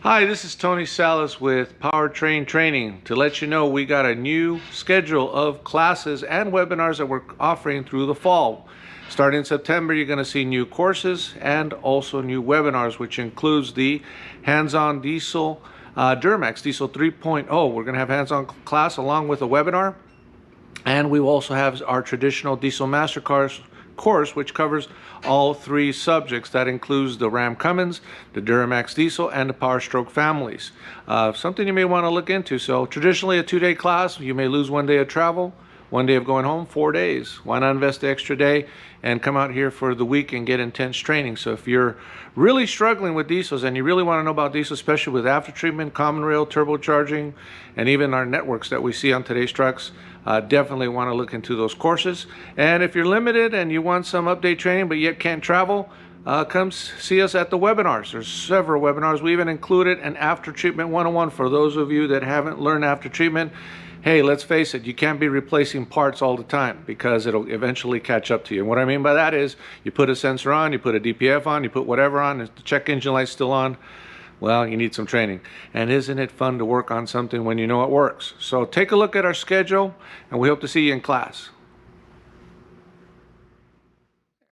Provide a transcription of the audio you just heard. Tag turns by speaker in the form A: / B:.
A: Hi, this is Tony Salas with Powertrain Training to let you know we got a new schedule of classes and webinars that we're offering through the fall. Starting in September, you're going to see new courses and also new webinars, which includes the hands-on diesel Duramax Diesel 3.0. We're going to have hands-on class along with a webinar. And we will also have our traditional Diesel Master course, which covers all three subjects. That includes the Ram Cummins, the Duramax Diesel, and the Power Stroke families. Something you may want to look into. So traditionally a 2-day class, you may lose 1 day of travel, 1 day of going home, 4 days. Why not invest the extra day and come out here for the week and get intense training? So if you're really struggling with diesels and you really want to know about diesels, especially with after treatment, common rail, turbocharging, and even our networks that we see on today's trucks, definitely want to look into those courses. And if you're limited and you want some update training but yet can't travel, come see us at the webinars. There's several webinars. We even included an after treatment 101 for those of you that haven't learned after treatment. Hey, let's face it, you can't be replacing parts all the time because it'll eventually catch up to you. And what I mean by that is you put a sensor on, you put a DPF on, you put whatever on, if the check engine light's still on, well, you need some training. And isn't it fun to work on something when you know it works? So take a look at our schedule, and we hope to see you in class.